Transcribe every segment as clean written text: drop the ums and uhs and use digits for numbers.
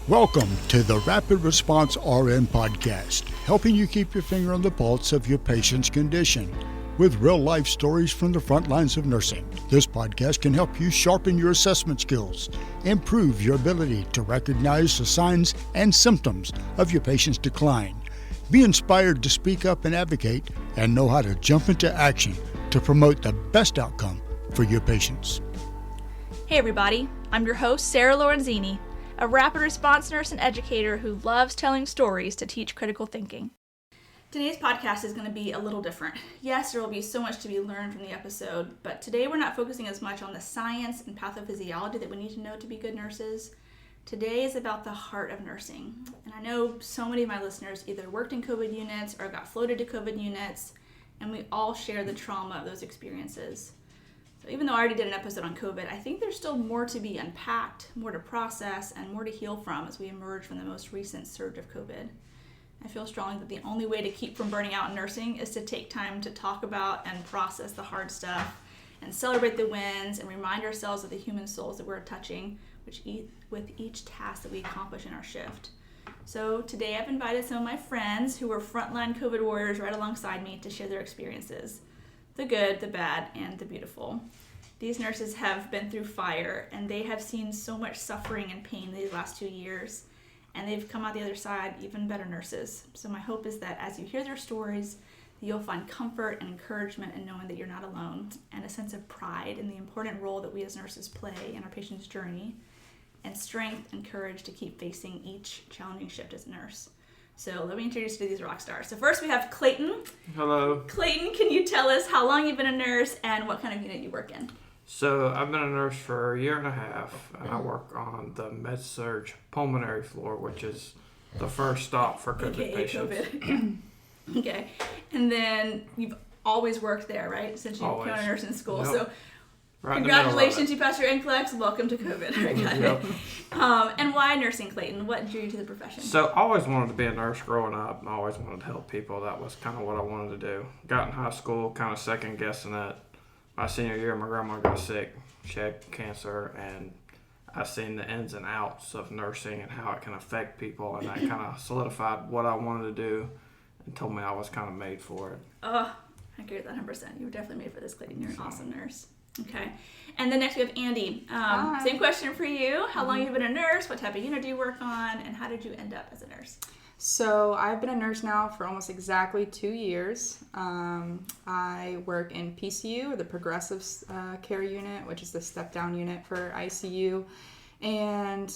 Welcome to the Rapid Response RN podcast, helping you keep your finger on the pulse of your patient's condition with real-life stories from the front lines of nursing. This podcast can help you sharpen your assessment skills, improve your ability to recognize the signs and symptoms of your patient's decline, be inspired to speak up and advocate, and know how to jump into action to promote the best outcome for your patients. Hey everybody, I'm your host, Sarah Lorenzini, a rapid response nurse and educator who loves telling stories to teach critical thinking. Today's podcast is going to be a little different. Yes, there will be so much to be learned from the episode, but today we're not focusing as much on the science and pathophysiology that we need to know to be good nurses. Today is about the heart of nursing. And I know so many of my listeners either worked in COVID units or got floated to COVID units, and we all share the trauma of those experiences. So even though I already did an episode on COVID, I think there's still more to be unpacked, more to process, and more to heal from as we emerge from the most recent surge of COVID. I feel strongly that the only way to keep from burning out in nursing is to take time to talk about and process the hard stuff and celebrate the wins and remind ourselves of the human souls that we're touching with each task that we accomplish in our shift. So today I've invited some of my friends who were frontline COVID warriors right alongside me to share their experiences. The good, the bad, and the beautiful. These nurses have been through fire, and they have seen so much suffering and pain these last 2 years, and they've come out the other side even better nurses. So my hope is that as you hear their stories, you'll find comfort and encouragement in knowing that you're not alone, and a sense of pride in the important role that we as nurses play in our patient's journey, and strength and courage to keep facing each challenging shift as a nurse. So let me introduce you to these rock stars. So first we have Clayton. Hello. Clayton, can you tell us how long you've been a nurse and what kind of unit you work in? So I've been a nurse for a year and a half, and I work on the med-surg pulmonary floor, which is the first stop for COVID AKA patients. COVID. Okay. And then you've always worked there, right? Since you came out of nursing school. Yep. So Right congratulations, you passed your NCLEX. Welcome to COVID. I got Yep. it. And why nursing, Clayton? What drew you to the profession? So I always wanted to be a nurse growing up. I always wanted to help people. That was kind of what I wanted to do. Got in high school, kind of second guessing it. My senior year, my grandma got sick. She had cancer, and I seen the ins and outs of nursing and how it can affect people, and that kind of solidified what I wanted to do and told me I was kind of made for it. Oh, I agree with that 100%. You were definitely made for this, Clayton. You're an awesome nurse. Okay. And then next we have Andi. Same question for you. How long have you been a nurse? What type of unit do you work on? And how did you end up as a nurse? So I've been a nurse now for almost exactly 2 years. I work in PCU, or the Progressive Care Unit, which is the step-down unit for ICU. And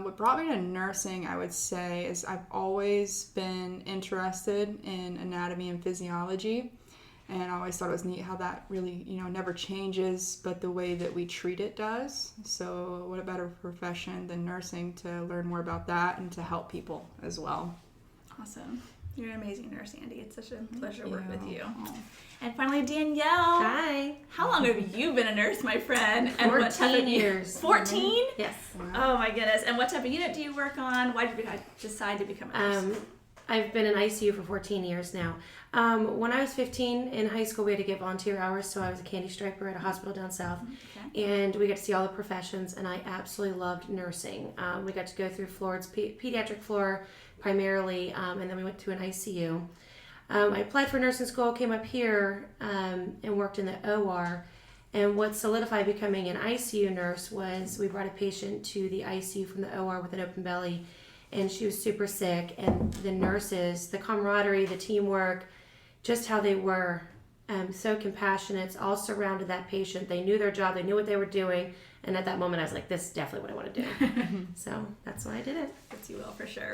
what brought me to nursing, I would say, is I've always been interested in anatomy and physiology. And I always thought it was neat how that really, never changes, but the way that we treat it does. So what a better profession than nursing to learn more about that and to help people as well. Awesome. You're an amazing nurse, Andi. It's such a pleasure to work with you. Oh. And finally, Danielle. Hi. How long have you been a nurse, my friend? And 14 what type of years. 14? Yes. Oh my goodness. And what type of unit do you work on? Why did you decide to become a nurse? I've been in ICU for 14 years now. When I was 15 in high school, we had to get volunteer hours, so I was a candy striper at a hospital down south. Okay. And we got to see all the professions, and I absolutely loved nursing. We got to go through floors, pediatric floor primarily, and then we went to an ICU. I applied for nursing school, came up here, and worked in the OR. And what solidified becoming an ICU nurse was we brought a patient to the ICU from the OR with an open belly, and she was super sick, and the nurses, the camaraderie, the teamwork, just how they were so compassionate, all surrounded that patient. They knew their job, they knew what they were doing, and at that moment I was like, this is definitely what I want to do. So that's why I did it. Fits you well for sure.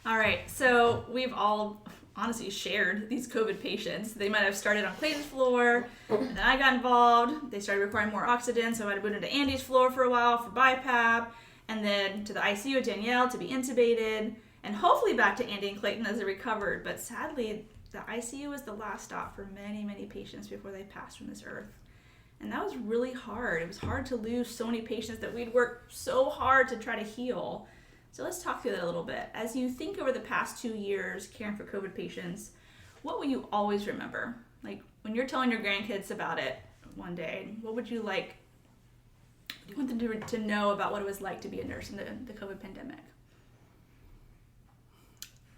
All right, so we've all honestly shared these COVID patients. They might have started on Clayton's floor, and then I got involved. They started requiring more oxygen, so I might have moved into Andi's floor for a while for BiPAP, and then to the ICU with Danielle to be intubated, and hopefully back to Andi and Clayton as they recovered. But sadly, the ICU was the last stop for many, many patients before they passed from this earth. And that was really hard. It was hard to lose so many patients that we'd worked so hard to try to heal. So let's talk through that a little bit. As you think over the past 2 years caring for COVID patients, what will you always remember? Like when you're telling your grandkids about it one day, what would you like? What do you want them to know about what it was like to be a nurse in the COVID pandemic?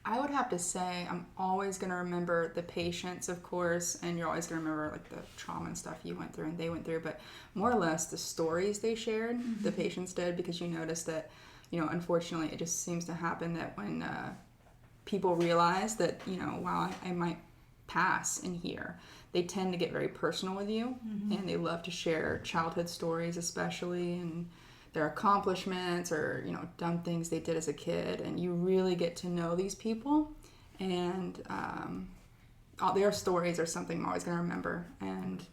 I would have to say I'm always going to remember the patients, of course, and you're always going to remember like the trauma and stuff you went through and they went through, but more or less the stories they shared, the patients did, because you notice that, unfortunately it just seems to happen that when people realize that, wow, I might pass in here, they tend to get very personal with you, and they love to share childhood stories especially, and their accomplishments or dumb things they did as a kid, and you really get to know these people, and all their stories are something I'm always going to remember, and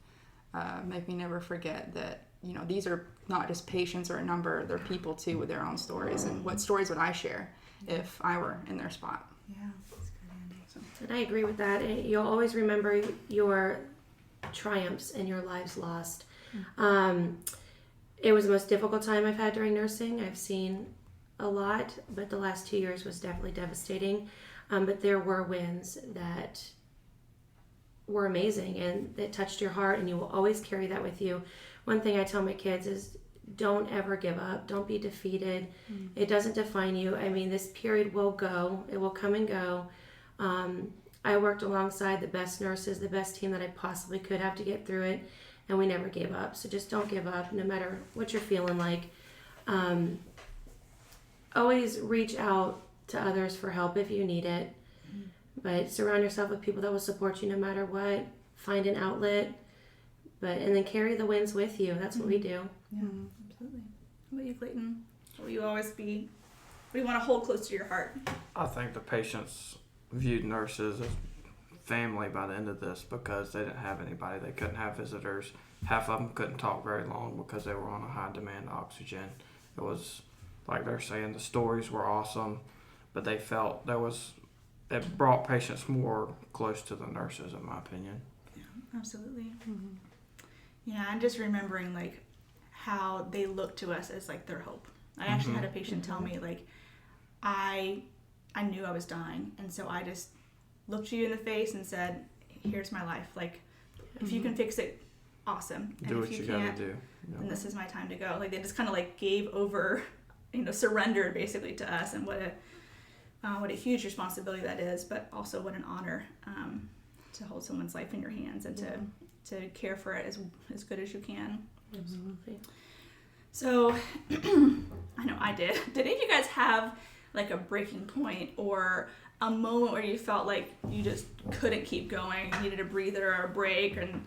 make me never forget that these are not just patients or a number, they're people too with their own stories, and what stories would I share if I were in their spot. Yeah, that's good, Andi. And I agree with that. And you'll always remember your triumphs and your lives lost. It was the most difficult time I've had during nursing. I've seen a lot, but the last 2 years was definitely devastating. But there were wins that were amazing and that touched your heart, and you will always carry that with you. One thing I tell my kids is don't ever give up. Don't be defeated. It doesn't define you. I mean, this period will go. It will come and go. I worked alongside the best nurses, the best team that I possibly could have to get through it. And we never gave up. So just don't give up, no matter what you're feeling like. Always reach out to others for help if you need it. But surround yourself with people that will support you no matter what. Find an outlet. And then carry the wins with you. That's what we do. Yeah, absolutely. What about you, Clayton? What will you always be? What do you want to hold close to your heart? I think the patients viewed nurses as family by the end of this because they didn't have anybody. They couldn't have visitors. Half of them couldn't talk very long because they were on a high demand oxygen. It was like they're saying, the stories were awesome, but they felt it brought patients more close to the nurses, in my opinion. Yeah, absolutely. Yeah, I'm just remembering like how they look to us as like their hope. I actually had a patient tell me like, I knew I was dying, and so I just looked you in the face and said, here's my life. Like, if you can fix it, awesome. And Do if what you can't, gotta do. then this is my time to go. Like, they just kind of like gave over, surrendered basically to us, and what a huge responsibility that is, but also what an honor to hold someone's life in your hands and to care for it as good as you can. Absolutely. So, I know I did. Did any of you guys have like a breaking point or a moment where you felt like you just couldn't keep going, you needed a breather or a break? And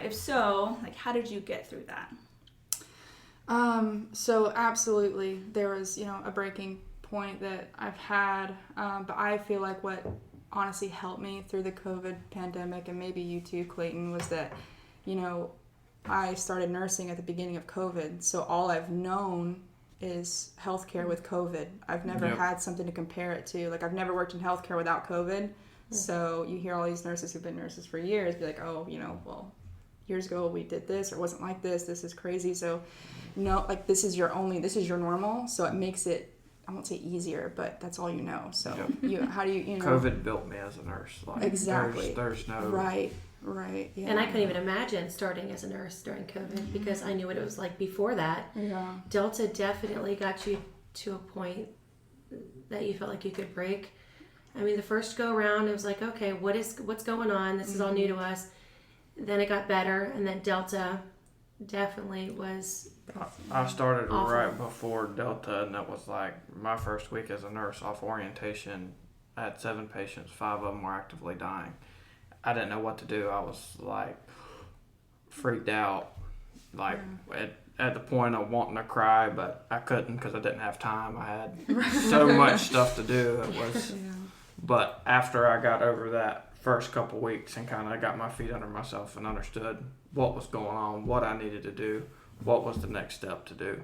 if so, like, how did you get through that? So absolutely, there was, a breaking point that I've had, but I feel like what honestly helped me through the COVID pandemic, and maybe you too, Clayton, was that, I started nursing at the beginning of COVID, so all I've known is healthcare with COVID. I've never had something to compare it to. Like, I've never worked in healthcare without COVID. So you hear all these nurses who've been nurses for years be like, oh, well, years ago we did this, or it wasn't like this. This is crazy. So, like, this is your normal. So it makes it, I won't say easier, but that's all you know. So how do you COVID built me as a nurse. Like, exactly. There's no Right. Yeah. And I couldn't even imagine starting as a nurse during COVID because I knew what it was like before that. Yeah. Delta definitely got you to a point that you felt like you could break. I mean, the first go around, it was like, okay, what's going on? This is all new to us. Then it got better, and then Delta definitely was. I started awful. Right before Delta, and that was like my first week as a nurse off orientation. I had 7 patients, 5 of them were actively dying. I didn't know what to do. I was like freaked out, like at the point of wanting to cry, but I couldn't because I didn't have time. I had so much stuff to do. It was, but after I got over that first couple weeks and kind of got my feet under myself and understood what was going on, what I needed to do, what was the next step to do,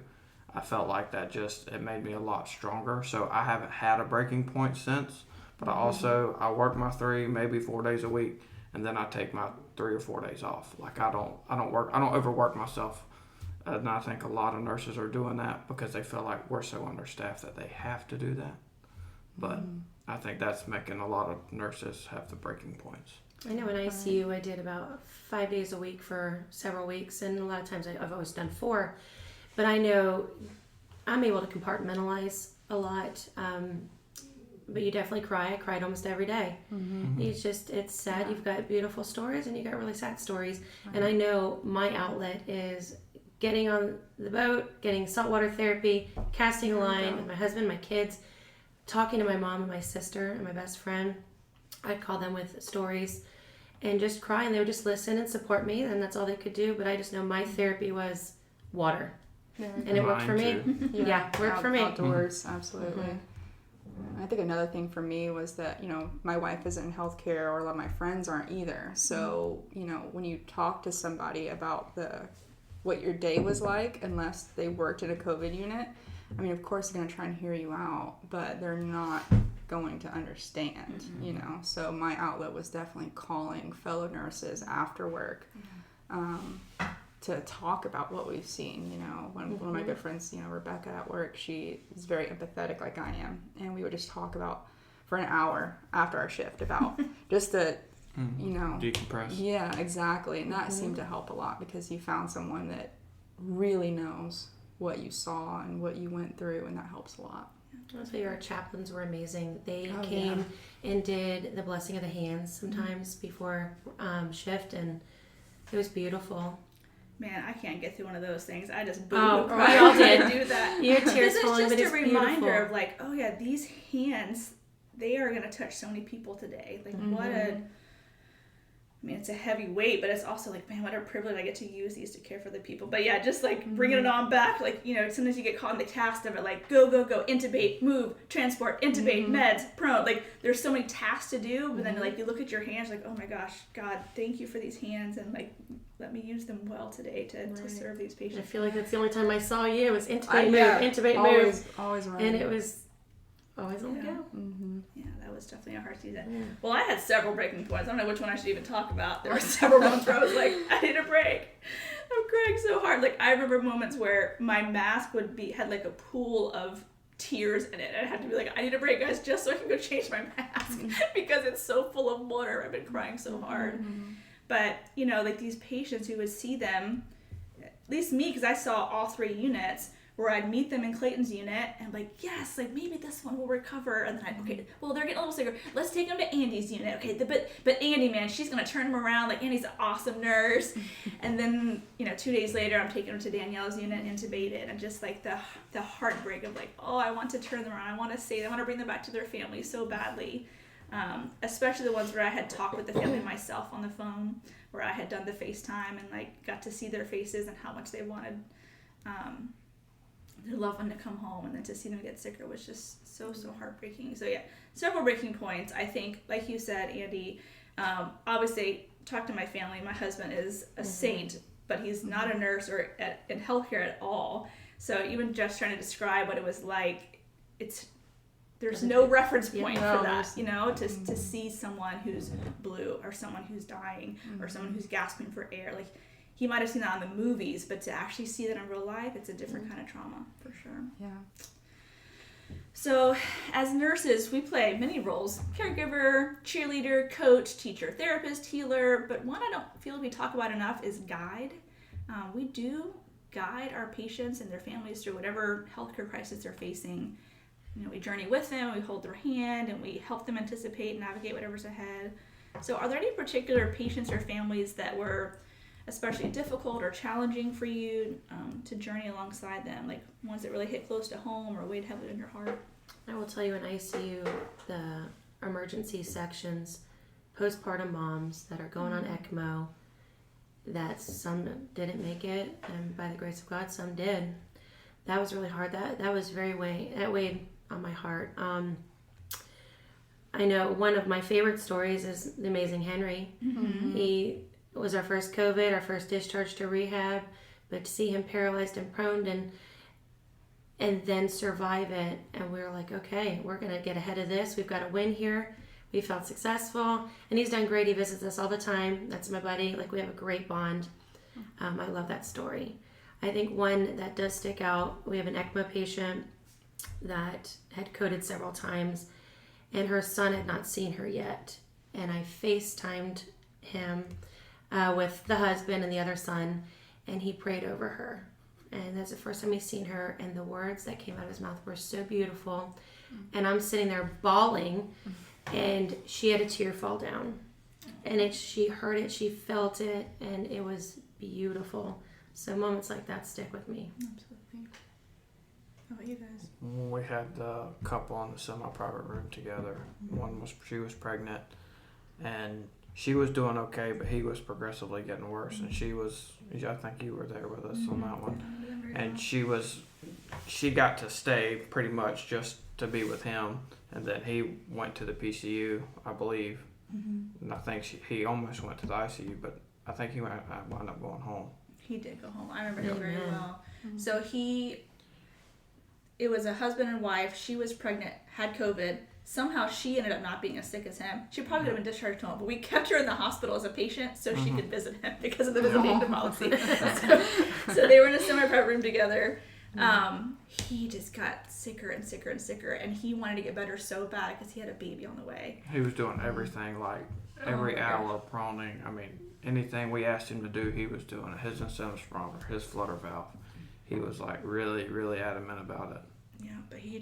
I felt like that it made me a lot stronger. So I haven't had a breaking point since, but I work my 3, maybe 4 days a week. And then I take my 3 or 4 days off. Like, I don't overwork myself. And I think a lot of nurses are doing that because they feel like we're so understaffed that they have to do that. But I think that's making a lot of nurses have the breaking points. I know in ICU I did about 5 days a week for several weeks, and a lot of times I've always done 4. But I know I'm able to compartmentalize a lot. but you definitely cry. I cried almost every day. It's sad. You've got beautiful stories and you got really sad stories. Right. And I know my outlet is getting on the boat, getting saltwater therapy, casting a line with my husband, my kids, talking to my mom and my sister and my best friend. I'd call them with stories and just cry, and they would just listen and support me, and that's all they could do. But I just know my therapy was water. And it worked for me. Worked for me. Outdoors, absolutely. I think another thing for me was that, my wife isn't in healthcare, or a lot of my friends aren't either. So, when you talk to somebody about what your day was like, unless they worked in a COVID unit, I mean, of course they're going to try and hear you out, but they're not going to understand, So my outlet was definitely calling fellow nurses after work, to talk about what we've seen. One of my good friends, Rebecca at work, she is very empathetic like I am, and we would just talk about for an hour after our shift about just the decompress. Yeah, exactly. And that seemed to help a lot, because you found someone that really knows what you saw and what you went through, and that helps a lot. I'll tell you, our chaplains were amazing. They came and did the blessing of the hands sometimes before shift, and it was beautiful. Man, I can't get through one of those things. I just we all did do that. Your tears falling, but it's just a reminder beautiful. of these hands, they are going to touch so many people today. It's a heavy weight, but it's also man, what a privilege I get to use these to care for the people. But yeah, just bringing it on back, sometimes you get caught in the cast of it, go, intubate, move, transport, intubate, meds, prone. There's so many tasks to do, but then you look at your hands, oh my gosh, God, thank you for these hands, and let me use them well today to serve these patients. I feel like that's the only time I saw you. It was intubate, move. Always right. And it was always on the go. Yeah, that was definitely a hard season. Yeah. Well, I had several breaking points. I don't know which one I should even talk about. There were several moments where I was I need a break. I'm crying so hard. I remember moments where my mask had a pool of tears in it. I had to be I need a break, guys, just so I can go change my mask because it's so full of water. I've been crying so hard. But, these patients who would see them, at least me, because I saw all 3 units, where I'd meet them in Clayton's unit and yes, maybe this one will recover, and then they're getting a little sicker. Let's take them to Andi's unit. Okay, but Andi, man, she's gonna turn them around. Andi's an awesome nurse. And then 2 days later, I'm taking them to Danielle's unit, intubated, and just the heartbreak of I want to turn them around. I want to save them. I want to bring them back to their family so badly. Especially the ones where I had talked with the family myself on the phone, where I had done the FaceTime and got to see their faces and how much they wanted their loved one to come home, and then to see them get sicker was just so heartbreaking. So yeah, several breaking points. I think, like you said, Andi, obviously talk to my family. My husband is a saint, but he's not a nurse or in healthcare at all. So even just trying to describe what it was there's no reference point for that, to see someone who's blue, or someone who's dying, or someone who's gasping for air. He might have seen that in the movies, but to actually see that in real life, it's a different kind of trauma, for sure. Yeah. So, as nurses, we play many roles: caregiver, cheerleader, coach, teacher, therapist, healer. But one I don't feel we talk about enough is guide. We do guide our patients and their families through whatever healthcare crisis they're facing. We journey with them, we hold their hand, and we help them anticipate and navigate whatever's ahead. So, are there any particular patients or families that were especially difficult or challenging for you to journey alongside them, ones that really hit close to home or weighed heavily on your heart? I will tell you, in ICU, the emergency sections, postpartum moms that are going on ECMO, that some didn't make it, and by the grace of God, some did. That was really hard. That was that weighed on my heart. I know one of my favorite stories is the amazing Henry. He was our first COVID, our first discharge to rehab, but to see him paralyzed and prone and then survive it, and we were okay, we're going to get ahead of this. We've got a win here. We felt successful, and he's done great. He visits us all the time. That's my buddy. We have a great bond. I love that story. I think one that does stick out, we have an ECMO patient that had coded several times, and her son had not seen her yet, and I FaceTimed him with the husband and the other son, and he prayed over her. And that's the first time he's seen her, and the words that came out of his mouth were so beautiful. and I'm sitting there bawling, and she had a tear fall down. And she heard it, she felt it, and it was beautiful. So moments like that stick with me. Absolutely. How about you guys? We had the couple in the semi-private room together. She was pregnant, and she was doing okay, but he was progressively getting worse. And I think you were there with us on that one. And she got to stay pretty much just to be with him, and then he went to the PCU, I believe. And I think he almost went to the ICU, but I think he wound up going home. He did go home. I remember him very well. So it was a husband and wife. She was pregnant, had COVID. Somehow she ended up not being as sick as him. She probably would have been discharged home, but we kept her in the hospital as a patient so she could visit him because of the visitation policy. So they were in a semi-private room together. He just got sicker and sicker and sicker, and he wanted to get better so bad because he had a baby on the way. He was doing everything, like every hour, proning. I mean, anything we asked him to do, he was doing it. His incentive spronger, his flutter valve. He was like really, really adamant about it. Yeah, but he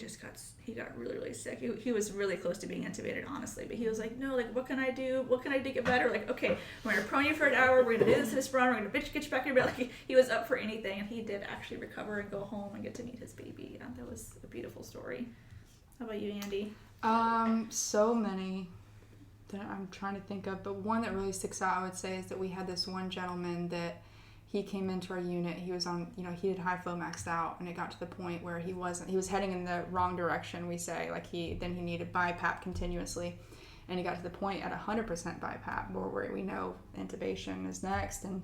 got really, really sick. He was really close to being intubated, honestly. But he was like, no, like, what can I do? What can I do to get better? Like, okay, we're going to prone you for an hour. We're going to do this in a sprung. We're going to get you back in your bed. Like, he was up for anything. And he did actually recover and go home and get to meet his baby. And that was a beautiful story. How about you, Andi? So many that I'm trying to think of. But one that really sticks out, I would say, is that we had this one gentleman that he came into our unit. He was on, he had high flow maxed out, and it got to the point where he was heading in the wrong direction, we say. Like he needed BiPAP continuously, and he got to the point at 100% BiPAP where we know intubation is next, and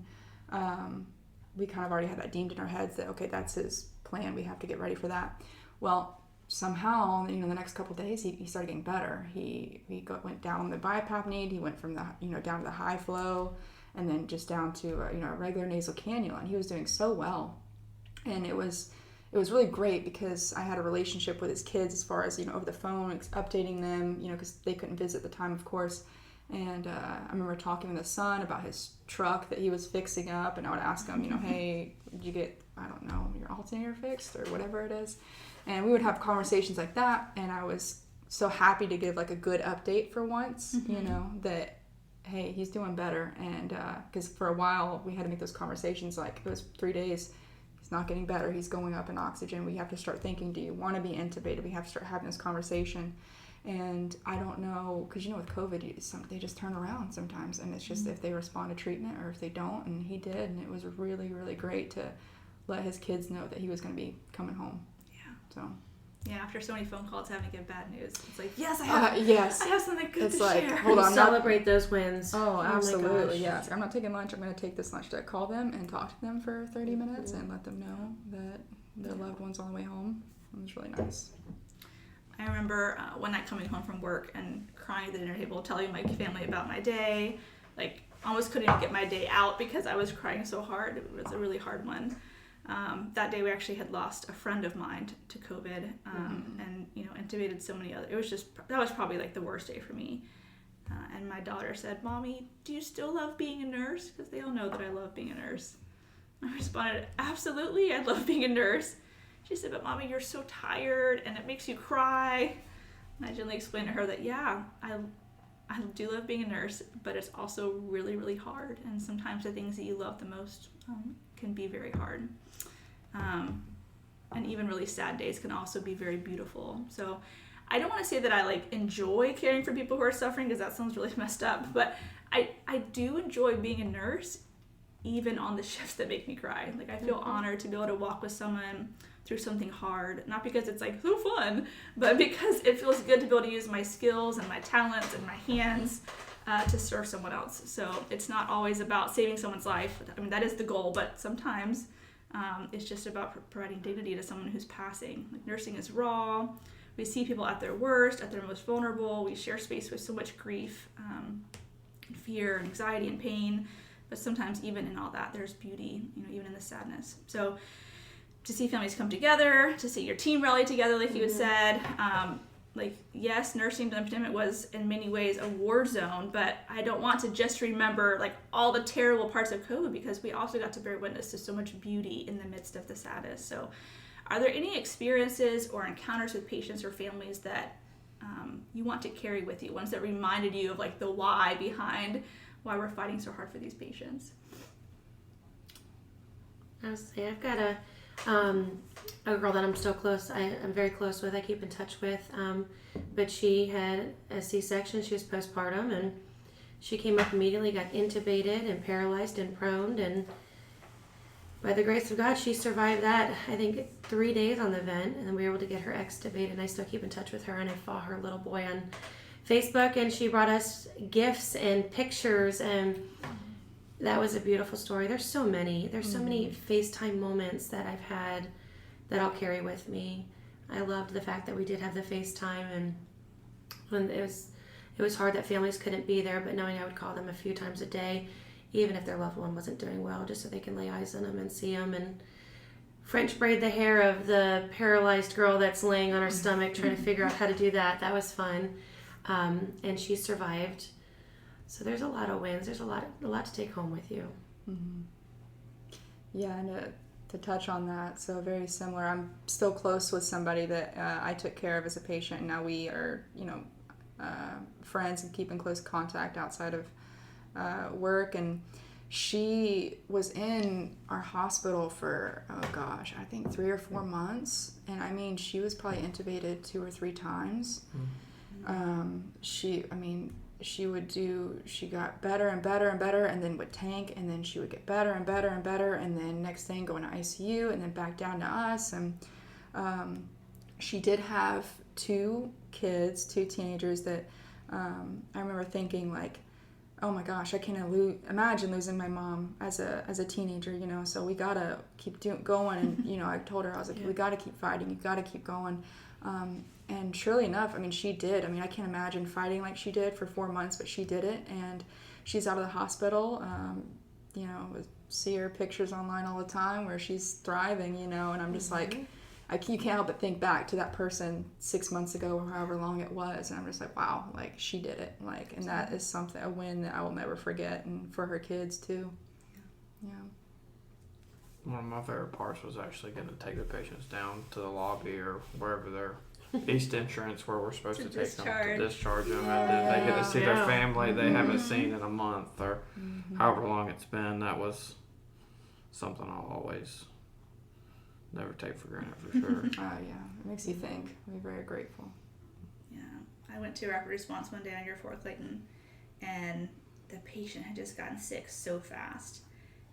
we kind of already had that deemed in our heads that, okay, that's his plan. We have to get ready for that. Well, somehow, the next couple of days, he started getting better. He went down the BiPAP need. He went from the, down to the high flow, and then just down to a regular nasal cannula, and he was doing so well. And it was really great because I had a relationship with his kids as far as over the phone, updating them, because they couldn't visit at the time, of course. And I remember talking with his son about his truck that he was fixing up, and I would ask him, hey, did you get, I don't know, your alternator fixed or whatever it is? And we would have conversations like that, and I was so happy to give like a good update for once, that hey, he's doing better. And because for a while we had to make those conversations, like it was 3 days, he's not getting better, he's going up in oxygen. We have to start thinking, do you want to be intubated? We have to start having this conversation. And I don't know, because with COVID, they just turn around sometimes, and it's just if they respond to treatment or if they don't. And he did, and it was really, really great to let his kids know that he was going to be coming home. Yeah. So. Yeah, after so many phone calls having to give bad news, it's like, yes, I have something good to like, share. Hold on, celebrate those wins. Oh, absolutely, yes. I'm not taking lunch. I'm going to take this lunch to call them and talk to them for 30 minutes and let them know that their loved one's on the way home. It was really nice. I remember one night coming home from work and crying at the dinner table, telling my family about my day. Like, almost couldn't even get my day out because I was crying so hard. It was a really hard one. That day we actually had lost a friend of mine to COVID, and intubated so many other. That was probably like the worst day for me. And my daughter said, "Mommy, do you still love being a nurse?" Because they all know that I love being a nurse. I responded, "Absolutely, I love being a nurse." She said, "But Mommy, you're so tired and it makes you cry." And I gently explained to her that, yeah, I do love being a nurse, but it's also really, really hard. And sometimes the things that you love the most can be very hard. And even really sad days can also be very beautiful. So I don't want to say that I enjoy caring for people who are suffering, because that sounds really messed up, but I do enjoy being a nurse even on the shifts that make me cry. I feel honored to be able to walk with someone through something hard, not because it's so fun, but because it feels good to be able to use my skills and my talents and my hands to serve someone else. So it's not always about saving someone's life. I mean, that is the goal, but sometimes it's just about providing dignity to someone who's passing. Nursing is raw. We see people at their worst, at their most vulnerable. We share space with so much grief, fear, anxiety, and pain. But sometimes even in all that, there's beauty, even in the sadness. So to see families come together, to see your team rally together, like you had said, yes, nursing during the pandemic was in many ways a war zone, but I don't want to just remember all the terrible parts of COVID, because we also got to bear witness to so much beauty in the midst of the saddest. So Are there any experiences or encounters with patients or families that you want to carry with you, ones that reminded you of like the why behind why we're fighting so hard for these patients? I would say I've got a girl that I'm still close. I'm very close with. I keep in touch with. But she had a C-section. She was postpartum, and she came up immediately, got intubated and paralyzed and proned, and by the grace of God, she survived that. I think 3 days on the vent, and then we were able to get her extubated. And I still keep in touch with her, and I follow her little boy on Facebook, and she brought us gifts and pictures, and that was a beautiful story. There's so many FaceTime moments that I've had that I'll carry with me. I loved the fact that we did have the FaceTime, and when it was hard that families couldn't be there, but knowing I would call them a few times a day, even if their loved one wasn't doing well, just so they can lay eyes on them and see them, and French braid the hair of the paralyzed girl that's laying on her stomach trying to figure out how to do that. That was fun. And she survived. So there's a lot of wins. There's a lot to take home with you. Mm-hmm. Yeah, and to touch on that, so very similar. I'm still close with somebody that I took care of as a patient, and now we are, friends and keep in close contact outside of work. And she was in our hospital for, I think 3 or 4 months. And I mean, she was probably intubated 2 or 3 times. She got better and better and better, and then would tank, and then she would get better and better and better, and then next thing go into ICU, and then back down to us. And she did have 2 teenagers that I remember thinking like, oh my gosh, I can't imagine losing my mom as a teenager, so we gotta keep going. And I told her, I was like, we gotta keep fighting, you gotta keep going. And surely enough, I mean, she did. I mean, I can't imagine fighting like she did for 4 months, but she did it, and she's out of the hospital. See her pictures online all the time where she's thriving, and I'm just like, you can't help but think back to that person 6 months ago or however long it was, and I'm just like, wow, like she did it, like, and that is a win that I will never forget, and for her kids too. Yeah. One of my favorite parts was actually getting to take the patients down to the lobby or wherever their East entrance where we're supposed to take them to discharge them, and then they get to see their family they haven't seen in a month or however long it's been. That was something I'll always never take for granted, for sure. It makes you think. We're very grateful. Yeah, I went to rapid response one day on your floor, Clayton, and the patient had just gotten sick so fast.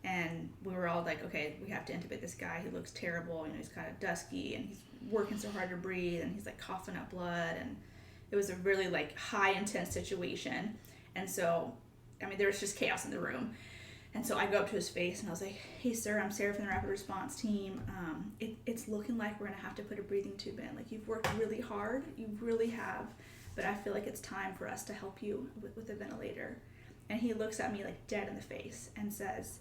And we were all like, okay, we have to intubate this guy. He looks terrible. He's kind of dusky, and he's working so hard to breathe, and he's like coughing up blood. And it was a really like high intense situation. And so, I mean, there was just chaos in the room. And so I go up to his face and I was like, hey sir, I'm Sarah from the rapid response team. It's looking like we're gonna have to put a breathing tube in. Like, you've worked really hard, you really have, but I feel like it's time for us to help you with a ventilator. And he looks at me like dead in the face and says,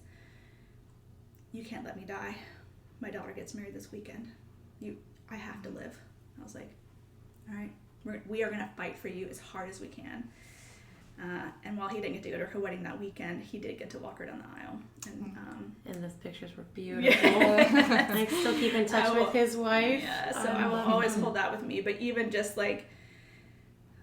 you can't let me die. My daughter gets married this weekend. I have to live. I was like, all right, we are going to fight for you as hard as we can. And while he didn't get to go to her wedding that weekend, he did get to walk her down the aisle. And those pictures were beautiful. Yeah. I still keep in touch with his wife. Yeah, so I will always hold that with me. But even just like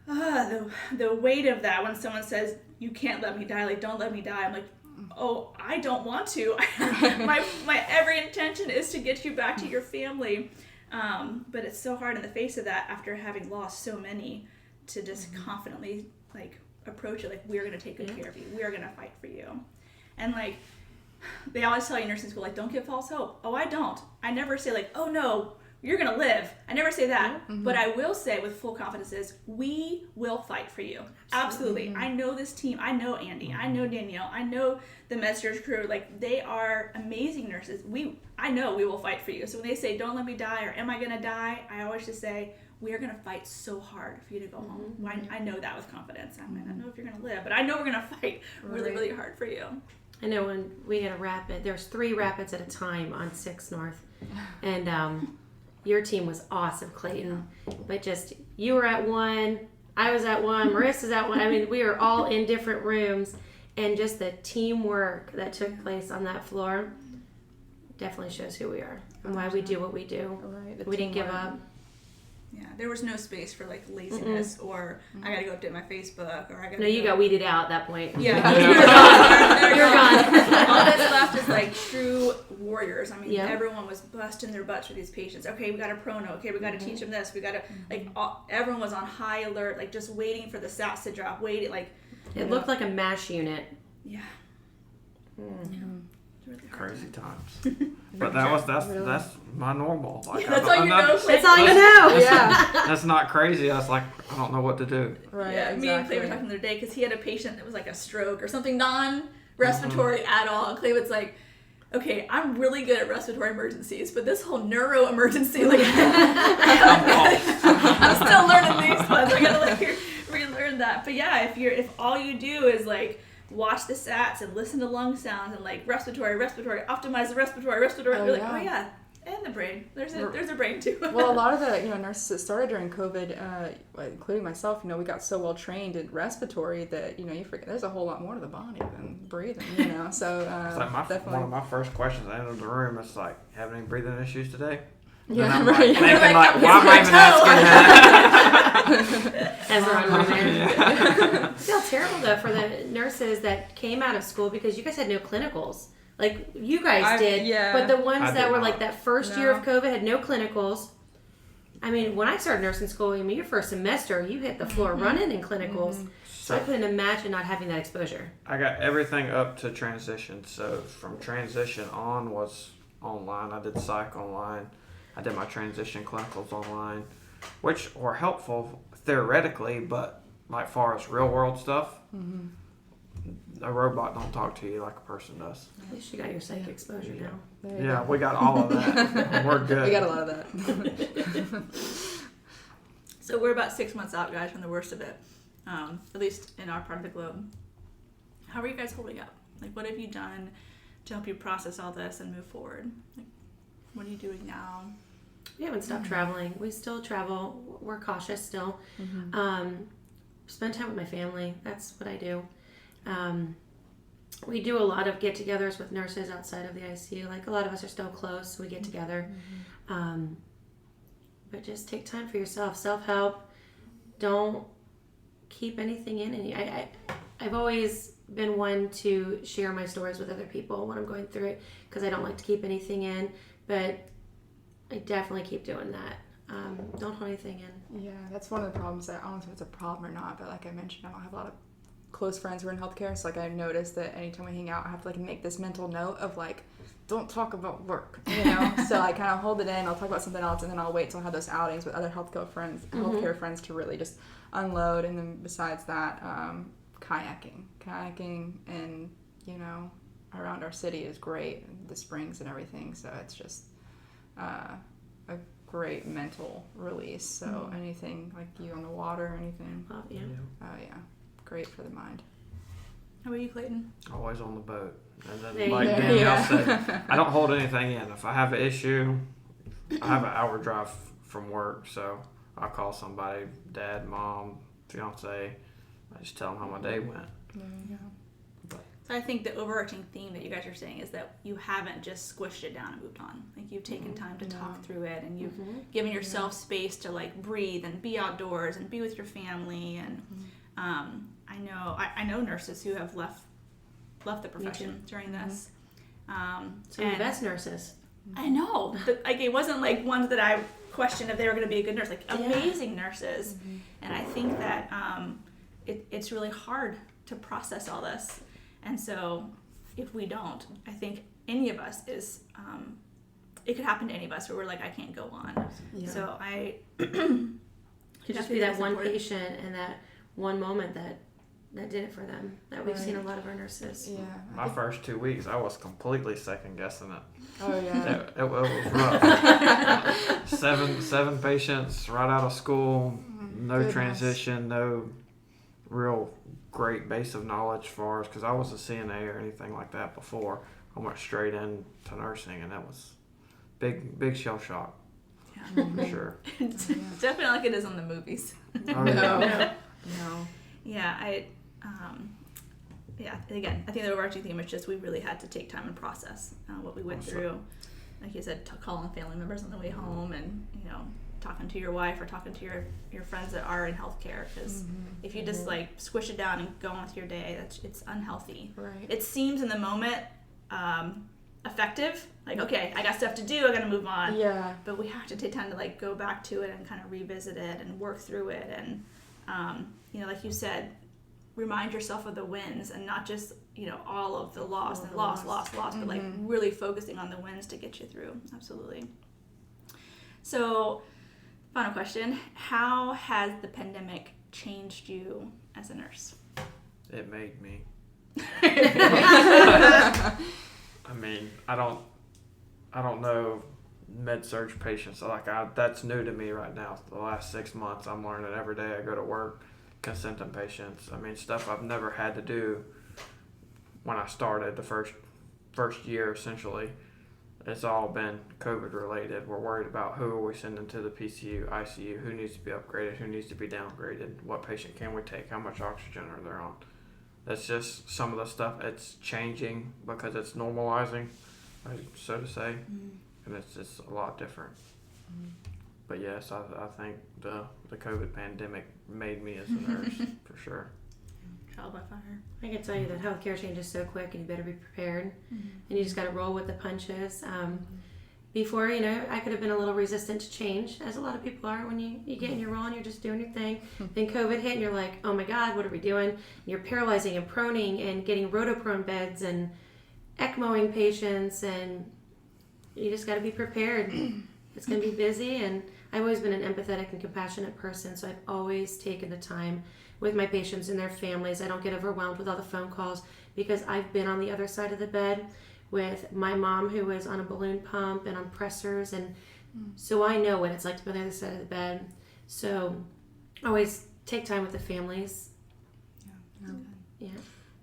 the weight of that, when someone says, you can't let me die, like, don't let me die, I'm like, oh, I don't want to. my every intention is to get you back to your family. But it's so hard in the face of that, after having lost so many, to just confidently like approach it like, we're going to take good care of you. We're going to fight for you. And like, they always tell you in nursing school, like, don't give false hope. Oh, I don't. I never say like, oh no, you're going to live. I never say that. Mm-hmm. But I will say with full confidence is, we will fight for you. Absolutely. Mm-hmm. I know this team. I know Andi. I know Danielle. I know the med-surg crew. Like, they are amazing nurses. I know we will fight for you. So when they say, don't let me die, or am I going to die? I always just say, we are going to fight so hard for you to go home. I know that with confidence. I might not know if you're going to live, but I know we're going to fight really, really hard for you. I know when we had a rapid, there was 3 rapids at a time on 6 North. And, your team was awesome, Clayton, but just, you were at one, I was at one, Marissa's at one. I mean, we were all in different rooms, and just the teamwork that took place on that floor definitely shows who we are. and why we do what we do. Right. We didn't give up. Yeah, there was no space for like laziness or I gotta go update my Facebook or I gotta. No, you got weeded out at that point. Yeah, you're gone. All that's left is like true warriors. I mean, Yeah. everyone was busting their butts for these patients. Okay, we got a prono. Okay, we got to teach them this. We got to everyone was on high alert, like just waiting for the sats to drop. Waiting, like It looked like a MASH unit. yeah. Crazy times. But that's my normal. Like, That's all you know. That's all you know. Yeah. That's not crazy. I was like, I don't know what to do. Right. Yeah, me and Clay were talking the other day because he had a patient that was like a stroke or something non-respiratory at all. Clay was like, okay, I'm really good at respiratory emergencies, but this whole neuro emergency, like, I'm still learning these ones. I gotta like relearn that. But yeah, if all you do is like watch the sats and listen to lung sounds and like respiratory, optimize the respiratory, you're like, oh yeah, and the brain. There's a brain too. Well, a lot of the nurses that started during COVID, including myself, we got so well trained in respiratory that you forget there's a whole lot more to the body than breathing. So It's like definitely one of my first questions I entered the room is like, have any breathing issues today? Yeah, and I'm right. like, thinking like, why am I even asking that? As we're on there. I feel terrible though for the nurses that came out of school because you guys had no clinicals. Like you guys did, yeah. but the ones I that did were not. like that first year of COVID had no clinicals. I mean, when I started nursing school, your first semester, you hit the floor running in clinicals. So I couldn't imagine not having that exposure. I got everything up to transition. So from transition on was online. I did psych online. I did my transition clinicals online, which were helpful theoretically, but like far as real world stuff, a robot don't talk to you like a person does. At least you got your psych exposure now. There you Yeah, go. we got all of that. We're good. We got a lot of that. So we're about 6 months out, guys, from the worst of it, at least in our part of the globe. How are you guys holding up? Like, what have you done to help you process all this and move forward? Like, what are you doing now? We haven't stopped traveling. We still travel. We're cautious still. Spend time with my family. That's what I do. We do a lot of get-togethers with nurses outside of the ICU. Like a lot of us are still close, so we get together. But just take time for yourself. Self-help. Don't keep anything in. And I've always been one to share my stories with other people when I'm going through it because I don't like to keep anything in. But I definitely keep doing that. Don't hold anything in. Yeah, that's one of the problems that I don't know if it's a problem or not, but like I mentioned, I don't have a lot of close friends who are in healthcare, so like I've noticed that anytime we hang out, I have to like make this mental note of like, don't talk about work, so I kind of hold it in. I'll talk about something else, and then I'll wait till I have those outings with other healthcare friends to really just unload. And then besides that, kayaking, and around our city is great, the springs and everything. So it's just a great mental release. So anything like you on the water, anything. Oh, yeah. Oh yeah, great for the mind. How about you, Clayton? Always on the boat. And There then, you like go. Danielle said, I don't hold anything in. If I have an issue, I have an hour drive from work, so I'll call somebody, dad, mom, fiance. I just tell them how my day went. So I think the overarching theme that you guys are saying is that you haven't just squished it down and moved on. Like you've taken time to talk through it, and you've given yourself space to like breathe and be outdoors and be with your family. And I know nurses who have left the profession during this. Some of the best nurses. I know. But, like it wasn't like ones that I questioned if they were going to be a good nurse. Like amazing nurses. And I think that it's really hard to process all this. And so if we don't, I think any of us is, it could happen to any of us where we're like, I can't go on. Yeah. So I could just be that one patient and that one moment that did it for them. That we've seen a lot of our nurses. Yeah. My first 2 weeks, I was completely second guessing it. Oh yeah. It was rough. seven patients right out of school, no Goodness. transition, no real great base of knowledge for us, because I was a CNA or anything like that before. I went straight into nursing, and that was big shell shock. Yeah. For sure. It's definitely like it is on the movies. Oh, yeah. No. Yeah, again, I think the overarching theme is just we really had to take time and process what we went through. like you said, calling family members on the way home, and talking to your wife or talking to your friends that are in healthcare, because if you just like squish it down and go on with your day, it's unhealthy. Right. It seems in the moment effective, like, okay, I got stuff to do, I gotta move on. Yeah. But we have to take time to like go back to it and kind of revisit it and work through it, and like you said, remind yourself of the wins, and not just all of the loss and loss, but like really focusing on the wins to get you through. Absolutely. So, final question: how has the pandemic changed you as a nurse? It made me. I mean, I don't know med-surg patients. That's new to me right now. The last 6 months, I'm learning every day I go to work. Consenting patients. I mean, stuff I've never had to do when I started the first year, essentially. It's all been COVID related. We're worried about who are we sending to the PCU, ICU, who needs to be upgraded, who needs to be downgraded, what patient can we take, how much oxygen are they on. That's just some of the stuff. It's changing because it's normalizing, so to say, and it's just a lot different. But yes, I think the COVID pandemic made me as a nurse, for sure. Trial by fire. I can tell you that healthcare changes so quick, and you better be prepared. And you just got to roll with the punches. Before, I could have been a little resistant to change, as a lot of people are when you get in your role and you're just doing your thing. Then COVID hit, and you're like, oh my God, what are we doing? You're paralyzing and proning and getting rotoprone beds and ECMOing patients, and you just got to be prepared. It's going to be busy, and I've always been an empathetic and compassionate person, so I've always taken the time with my patients and their families. I don't get overwhelmed with all the phone calls, because I've been on the other side of the bed with my mom, who was on a balloon pump and on pressors, and so I know what it's like to be on the other side of the bed. So I always take time with the families.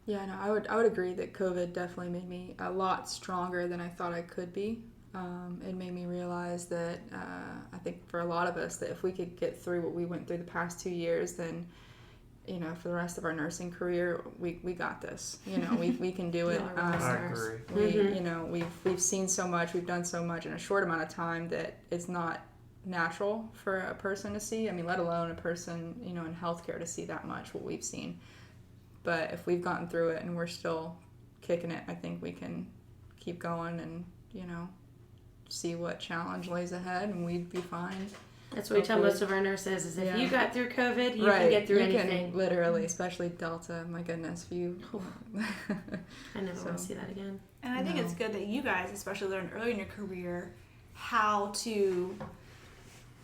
Yeah, no, I would agree that COVID definitely made me a lot stronger than I thought I could be. It made me realize that I think for a lot of us, that if we could get through what we went through the past 2 years, then for the rest of our nursing career, we got this. We can do it. I agree. We've seen so much, we've done so much in a short amount of time that it's not natural for a person to see. I mean, let alone a person in healthcare to see that much what we've seen. But if we've gotten through it and we're still kicking it, I think we can keep going and see what challenge lays ahead, and we'd be fine. That's what we tell most of our nurses, is if you got through COVID, you can get through anything. Can, literally, especially Delta. My goodness, if you... I never want to see that again. And I think it's good that you guys, especially learned early in your career, how to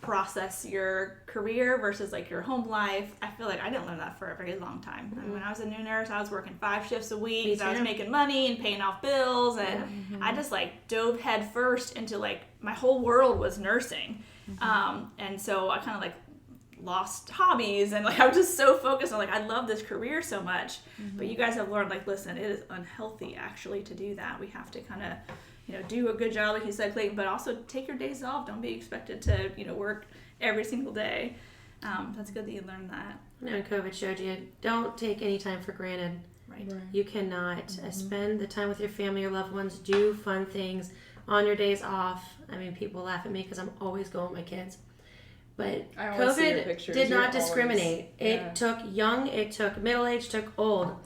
process your career versus like your home life. I feel like I didn't learn that for a very long time. I mean, when I was a new nurse, I was working 5 shifts a week because I was making money and paying off bills, and I just like dove head first into like my whole world was nursing. And so I kind of like lost hobbies, and like I was just so focused on like I love this career so much. But you guys have learned like, listen, it is unhealthy actually to do that. We have to kind of do a good job, like you said, Clayton, but also take your days off. Don't be expected to, work every single day. That's good that you learned that. And COVID showed you, don't take any time for granted. Right. You cannot spend the time with your family, your loved ones, do fun things on your days off. I mean, people laugh at me because I'm always going with my kids. But COVID did not discriminate. It took young, it took middle-aged, took old.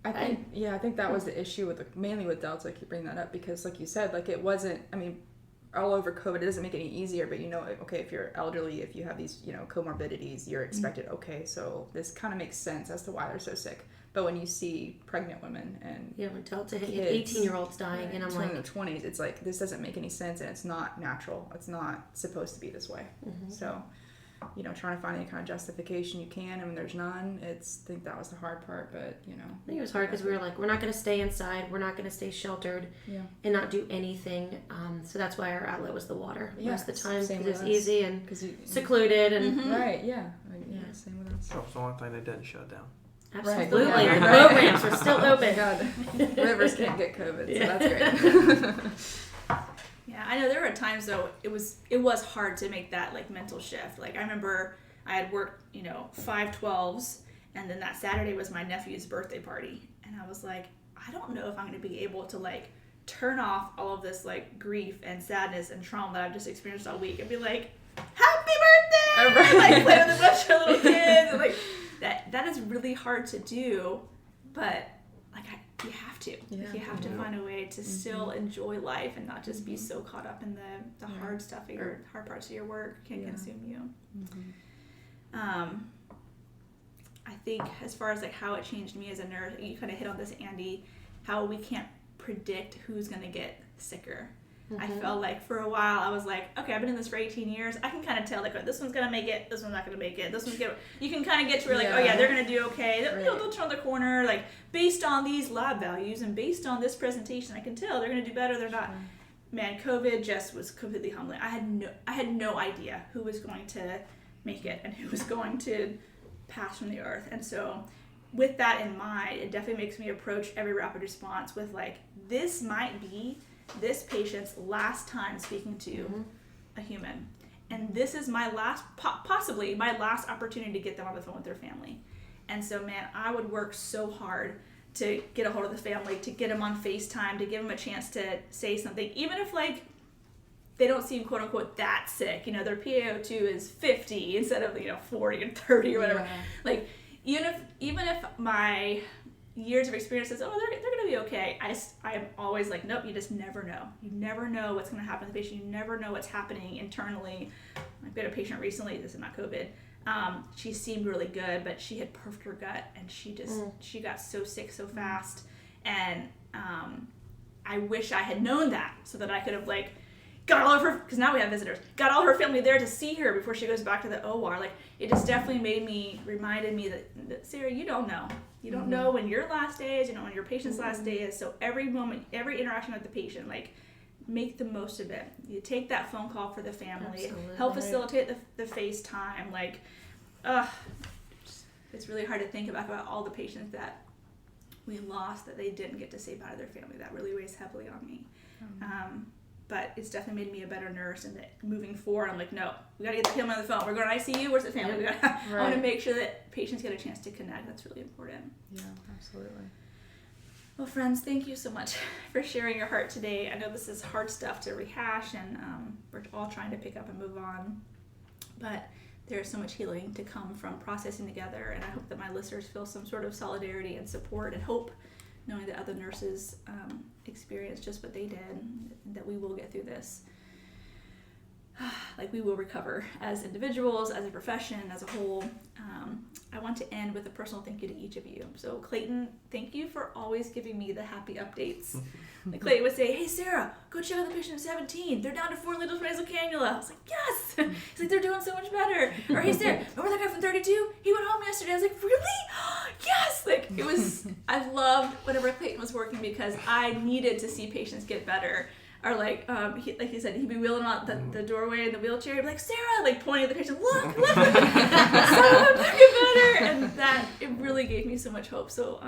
I think that was the issue mainly with Delta. I keep bringing that up because, like you said, like it wasn't. I mean, all over COVID, it doesn't make it any easier. But okay, if you're elderly, if you have these, comorbidities, you're expected. Okay, so this kind of makes sense as to why they're so sick. But when you see pregnant women and when Delta hit 18-year-olds dying, and I'm like, in their 20s, it's like this doesn't make any sense, and it's not natural. It's not supposed to be this way. So. Trying to find any kind of justification you can, and when there's none, I think that was the hard part, but, I think it was hard because we were like, we're not going to stay inside, we're not going to stay sheltered, and not do anything, so that's why our outlet was the water most of the time, because it's easy and secluded, and... Same with us. That was the only thing they didn't shut down. Absolutely, our programs are still open. God, rivers can't get COVID, so that's great. Yeah, I know there were times though it was hard to make that like mental shift. Like I remember I had worked 5 12s, and then that Saturday was my nephew's birthday party, and I was like, I don't know if I'm going to be able to like turn off all of this like grief and sadness and trauma that I've just experienced all week and be like, happy birthday! Like play with a bunch of little kids. And, like that is really hard to do, but like you have to. Yeah. Like, you have to find a way to still enjoy life and not just be so caught up in the hard stuff or hard parts of your work can consume you. I think as far as like how it changed me as a nurse, you kind of hit on this, Andi, how we can't predict who's going to get sicker. I felt like for a while I was like, okay, I've been in this for 18 years. I can kind of tell like, oh, this one's going to make it, this one's not going to make it, this one's going to... You can kind of get to where like, oh yeah, they're going to do okay. They'll turn the corner, like based on these lab values and based on this presentation, I can tell they're going to do better, they're not. Man, COVID just was completely humbling. I had no idea who was going to make it and who was going to pass from the earth. And so with that in mind, it definitely makes me approach every rapid response with like, this might be this patient's last time speaking to a human. And this is my last, possibly my last opportunity to get them on the phone with their family. And so, man, I would work so hard to get a hold of the family, to get them on FaceTime, to give them a chance to say something, even if like they don't seem quote unquote that sick, you know, their PaO2 is 50 instead of, you know, 40 and 30 or whatever. Like even if my years of experience says, oh, they're going to be okay, I am always like, nope, you just never know. You never know what's going to happen to the patient. You never know what's happening internally. I've got a patient recently, this is not COVID, she seemed really good, but she had perfed her gut and she just, she got so sick so fast. And I wish I had known that so that I could have like, got all of her, because now we have visitors, got all her family there to see her before she goes back to the OR. Like, it just definitely reminded me that Sarah, you don't know. You don't know when your last day is, you know, when your patient's last day is. So every moment, every interaction with the patient, like, make the most of it. You take that phone call for the family, help facilitate the FaceTime. Like, it's really hard to think about all the patients that we lost that they didn't get to say bye to their family. That really weighs heavily on me. But it's definitely made me a better nurse, and that moving forward, I'm like, no, we got to get the family on the phone. We're going to ICU. Where's the family? I want to make sure that patients get a chance to connect. That's really important. Yeah, absolutely. Well, friends, thank you so much for sharing your heart today. I know this is hard stuff to rehash, and we're all trying to pick up and move on. But there's so much healing to come from processing together, and I hope that my listeners feel some sort of solidarity and support and hope, knowing that other nurses experienced just what they did, and that we will get through this. Like, we will recover as individuals, as a profession, as a whole. I want to end with a personal thank you to each of you. So Clayton, thank you for always giving me the happy updates. Like Clayton would say, hey Sarah, go check out the patient at 17. They're down to 4 liters of nasal cannula. I was like, yes! He's like, they're doing so much better. Or hey Sarah, remember that guy from 32? He went home yesterday. I was like, really? Yes! Like, it was, I loved whenever Clayton was working because I needed to see patients get better. Or like he said, he'd be wheeling out the doorway in the wheelchair. He'd be like, Sarah, like pointing at the patient, look, so I'm doing better. And that, it really gave me so much hope. So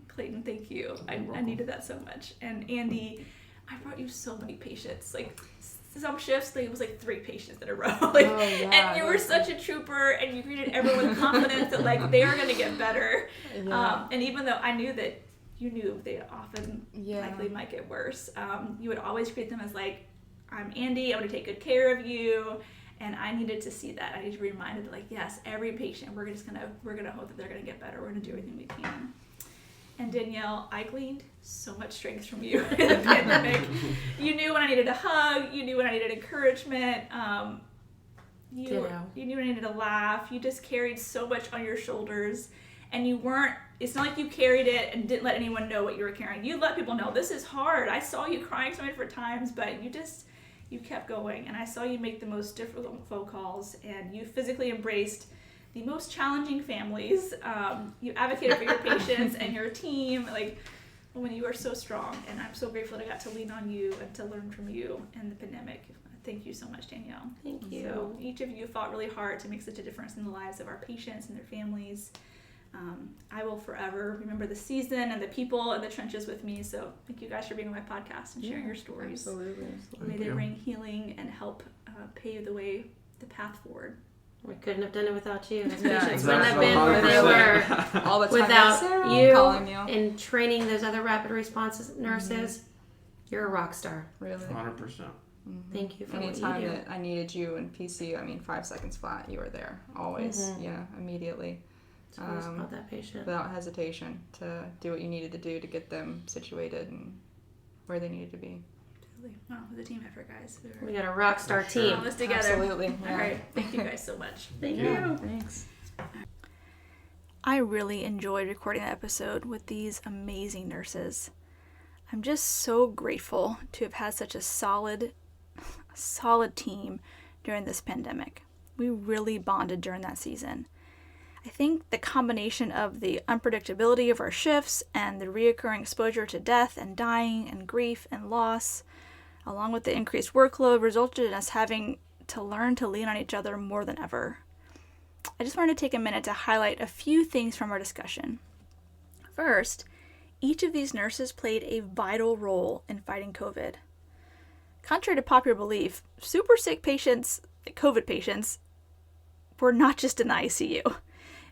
Clayton, thank you. I needed that so much. And Andi, I brought you so many patients. Like some shifts, it was like 3 patients in a row. Like, and you were such a trooper, and you greeted everyone with confidence that like they were gonna get better. And even though I knew that you knew they often likely might get worse, you would always treat them as like, I'm Andi, I'm going to take good care of you. And I needed to see that. I needed to be reminded that, like, yes, every patient, we're going to hope that they're going to get better. We're going to do everything we can. And Danielle, I gleaned so much strength from you in the pandemic. You knew when I needed a hug. You knew when I needed encouragement. You knew when I needed a laugh. You just carried so much on your shoulders. And you weren't, it's not like you carried it and didn't let anyone know what you were carrying. You let people know, this is hard. I saw you crying so many different times, but you kept going. And I saw you make the most difficult phone calls, and you physically embraced the most challenging families. You advocated for your patients and your team, like, when you were so strong. And I'm so grateful that I got to lean on you and to learn from you in the pandemic. Thank you so much, Danielle. Thank you. So each of you fought really hard to make such a difference in the lives of our patients and their families. I will forever remember the season and the people and the trenches with me. So thank you guys for being on my podcast and sharing your stories. Absolutely. May they bring healing and help pave the path forward. We couldn't have done it without you. Those Yeah, patients exactly. wouldn't have been where they were All the time. without Sarah, you calling you. and training those other rapid response nurses. You're a rock star. Really. 100%. Thank you for Anytime what you do. that I needed you in PCU, 5 seconds flat, you were there. Always. Yeah, immediately. It's always about that patient. Without hesitation to do what you needed to do to get them situated and where they needed to be. Totally. Wow, it was a team effort, guys. We got a rock star team. All this together. Absolutely. Yeah. All right. Thank you guys so much. Thank you. Thanks. I really enjoyed recording that episode with these amazing nurses. I'm just so grateful to have had such a solid team during this pandemic. We really bonded during that season. I think the combination of the unpredictability of our shifts and the reoccurring exposure to death and dying and grief and loss, along with the increased workload, resulted in us having to learn to lean on each other more than ever. I just wanted to take a minute to highlight a few things from our discussion. First, each of these nurses played a vital role in fighting COVID. Contrary to popular belief, super sick patients, COVID patients, were not just in the ICU.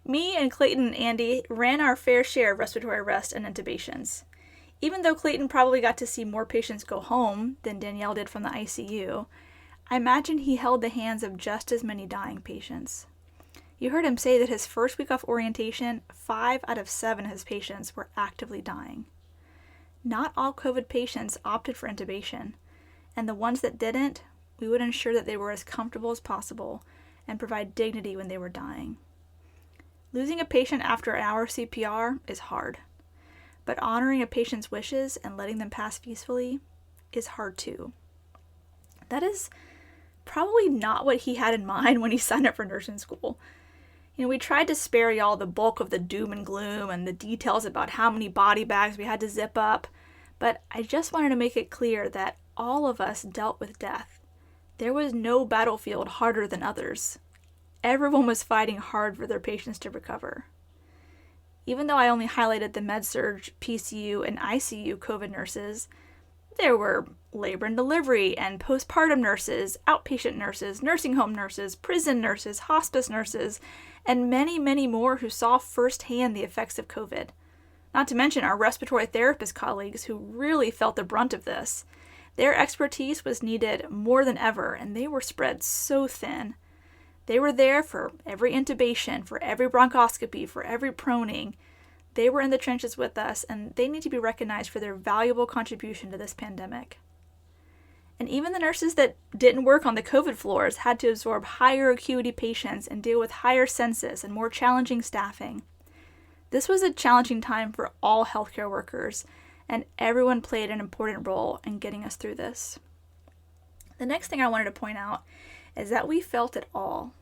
Me and Clayton and Andi ran our fair share of respiratory arrest and intubations. Even though Clayton probably got to see more patients go home than Danielle did from the ICU, I imagine he held the hands of just as many dying patients. You heard him say that his first week off orientation, 5 out of 7 of his patients were actively dying. Not all COVID patients opted for intubation, and the ones that didn't, we would ensure that they were as comfortable as possible and provide dignity when they were dying. Losing a patient after an hour of CPR is hard, but honoring a patient's wishes and letting them pass peacefully is hard too. That is probably not what he had in mind when he signed up for nursing school. We tried to spare y'all the bulk of the doom and gloom and the details about how many body bags we had to zip up, but I just wanted to make it clear that all of us dealt with death. There was no battlefield harder than others. Everyone was fighting hard for their patients to recover. Even though I only highlighted the med-surg, PCU, and ICU COVID nurses, there were labor and delivery and postpartum nurses, outpatient nurses, nursing home nurses, prison nurses, hospice nurses, and many, many more who saw firsthand the effects of COVID. Not to mention our respiratory therapist colleagues who really felt the brunt of this. Their expertise was needed more than ever, and they were spread so thin. They were there for every intubation, for every bronchoscopy, for every proning. They were in the trenches with us, and they need to be recognized for their valuable contribution to this pandemic. And even the nurses that didn't work on the COVID floors had to absorb higher acuity patients and deal with higher census and more challenging staffing. This was a challenging time for all healthcare workers, and everyone played an important role in getting us through this. The next thing I wanted to point out is that we felt it all.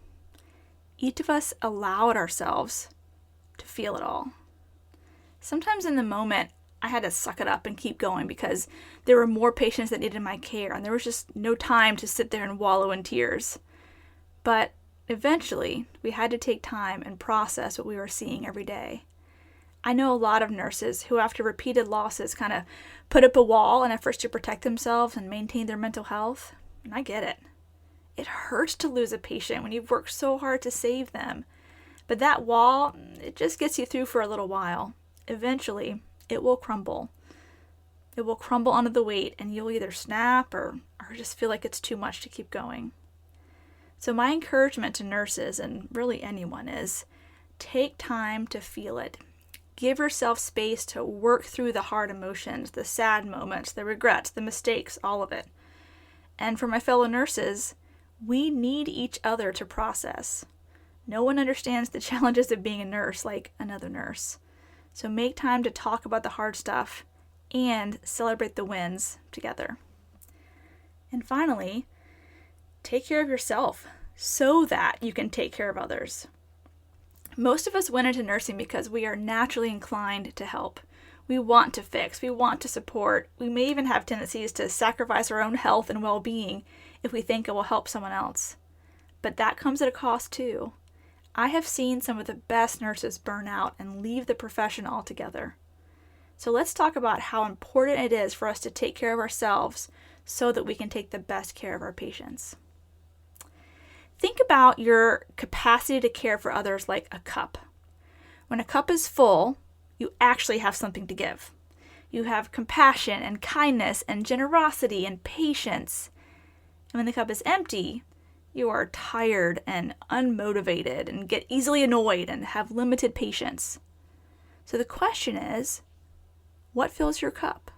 Each of us allowed ourselves to feel it all. Sometimes in the moment, I had to suck it up and keep going because there were more patients that needed my care, and there was just no time to sit there and wallow in tears. But eventually, we had to take time and process what we were seeing every day. I know a lot of nurses who, after repeated losses, kind of put up a wall in efforts to protect themselves and maintain their mental health, and I get it. It hurts to lose a patient when you've worked so hard to save them. But that wall, it just gets you through for a little while. Eventually, it will crumble. It will crumble under the weight, and you'll either snap or just feel like it's too much to keep going. So my encouragement to nurses, and really anyone, is take time to feel it. Give yourself space to work through the hard emotions, the sad moments, the regrets, the mistakes, all of it. And for my fellow nurses, we need each other to process. No one understands the challenges of being a nurse like another nurse. So make time to talk about the hard stuff and celebrate the wins together. And finally, take care of yourself so that you can take care of others. Most of us went into nursing because we are naturally inclined to help. We want to fix, we want to support. We may even have tendencies to sacrifice our own health and well-being if we think it will help someone else. But that comes at a cost too. I have seen some of the best nurses burn out and leave the profession altogether. So let's talk about how important it is for us to take care of ourselves so that we can take the best care of our patients. Think about your capacity to care for others like a cup. When a cup is full, you actually have something to give. You have compassion and kindness and generosity and patience. And when the cup is empty, you are tired and unmotivated and get easily annoyed and have limited patience. So the question is, what fills your cup?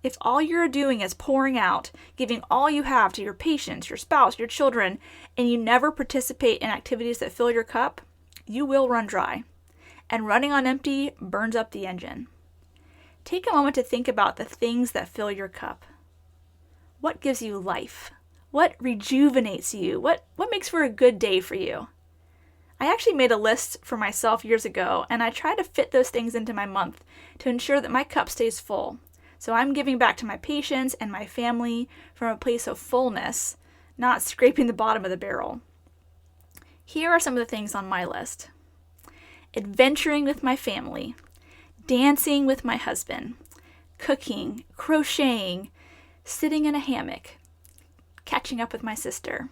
If all you're doing is pouring out, giving all you have to your patients, your spouse, your children, and you never participate in activities that fill your cup, you will run dry. And running on empty burns up the engine. Take a moment to think about the things that fill your cup. What gives you life? What rejuvenates you? What makes for a good day for you? I actually made a list for myself years ago, and I try to fit those things into my month to ensure that my cup stays full. So I'm giving back to my patients and my family from a place of fullness, not scraping the bottom of the barrel. Here are some of the things on my list. Adventuring with my family, dancing with my husband, cooking, crocheting, sitting in a hammock, catching up with my sister,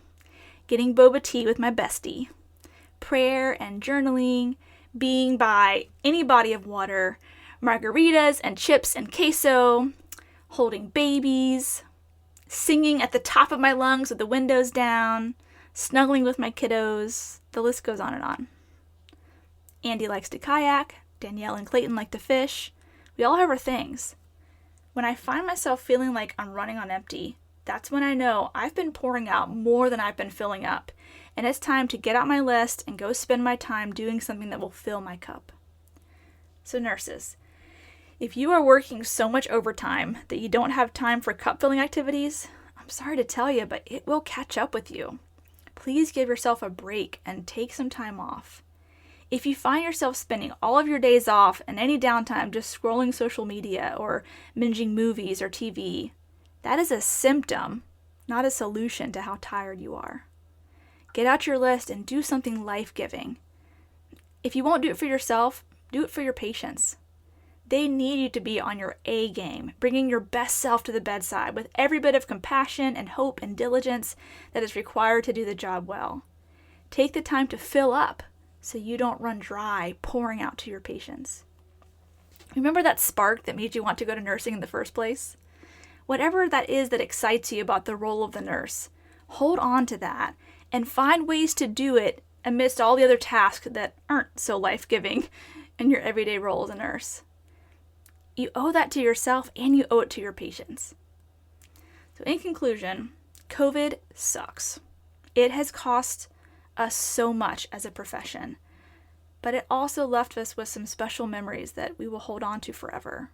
getting boba tea with my bestie, prayer and journaling, being by any body of water, margaritas and chips and queso, holding babies, singing at the top of my lungs with the windows down, snuggling with my kiddos. The list goes on and on. Andi likes to kayak. Danielle and Clayton like to fish. We all have our things. When I find myself feeling like I'm running on empty, that's when I know I've been pouring out more than I've been filling up, and it's time to get out my list and go spend my time doing something that will fill my cup. So nurses, if you are working so much overtime that you don't have time for cup-filling activities, I'm sorry to tell you, but it will catch up with you. Please give yourself a break and take some time off. If you find yourself spending all of your days off and any downtime just scrolling social media or binging movies or TV, that is a symptom, not a solution to how tired you are. Get out your list and do something life-giving. If you won't do it for yourself, do it for your patients. They need you to be on your A game, bringing your best self to the bedside with every bit of compassion and hope and diligence that is required to do the job well. Take the time to fill up so you don't run dry pouring out to your patients. Remember that spark that made you want to go to nursing in the first place? Whatever that is that excites you about the role of the nurse, hold on to that and find ways to do it amidst all the other tasks that aren't so life-giving in your everyday role as a nurse. You owe that to yourself and you owe it to your patients. So in conclusion, COVID sucks. It has cost us so much as a profession, but it also left us with some special memories that we will hold on to forever.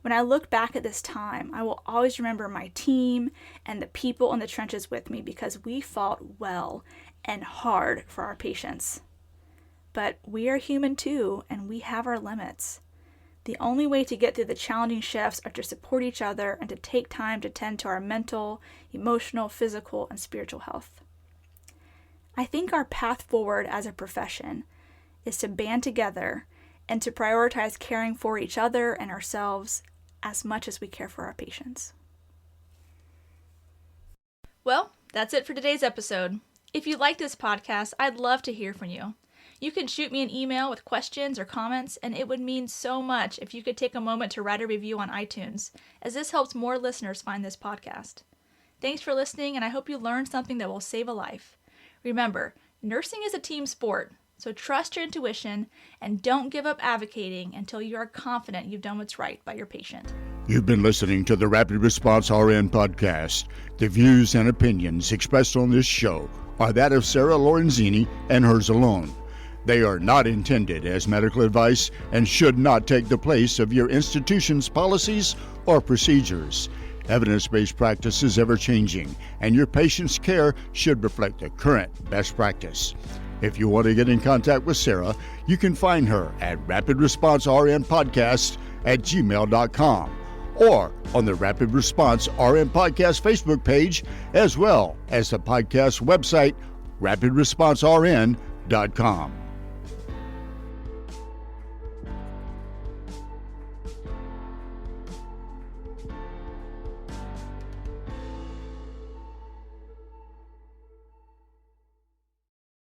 When I look back at this time, I will always remember my team and the people in the trenches with me because we fought well and hard for our patients. But we are human too, and we have our limits. The only way to get through the challenging shifts are to support each other and to take time to tend to our mental, emotional, physical, and spiritual health. I think our path forward as a profession is to band together and to prioritize caring for each other and ourselves as much as we care for our patients. Well, that's it for today's episode. If you like this podcast, I'd love to hear from you. You can shoot me an email with questions or comments, and it would mean so much if you could take a moment to write a review on iTunes, as this helps more listeners find this podcast. Thanks for listening, and I hope you learned something that will save a life. Remember, nursing is a team sport, so trust your intuition and don't give up advocating until you are confident you've done what's right by your patient. You've been listening to the Rapid Response RN podcast. The views and opinions expressed on this show are that of Sarah Lorenzini and hers alone. They are not intended as medical advice and should not take the place of your institution's policies or procedures. Evidence-based practice is ever-changing, and your patient's care should reflect the current best practice. If you want to get in contact with Sarah, you can find her at rapidresponsernpodcast@gmail.com or on the Rapid Response RN Podcast Facebook page, as well as the podcast website, rapidresponsern.com.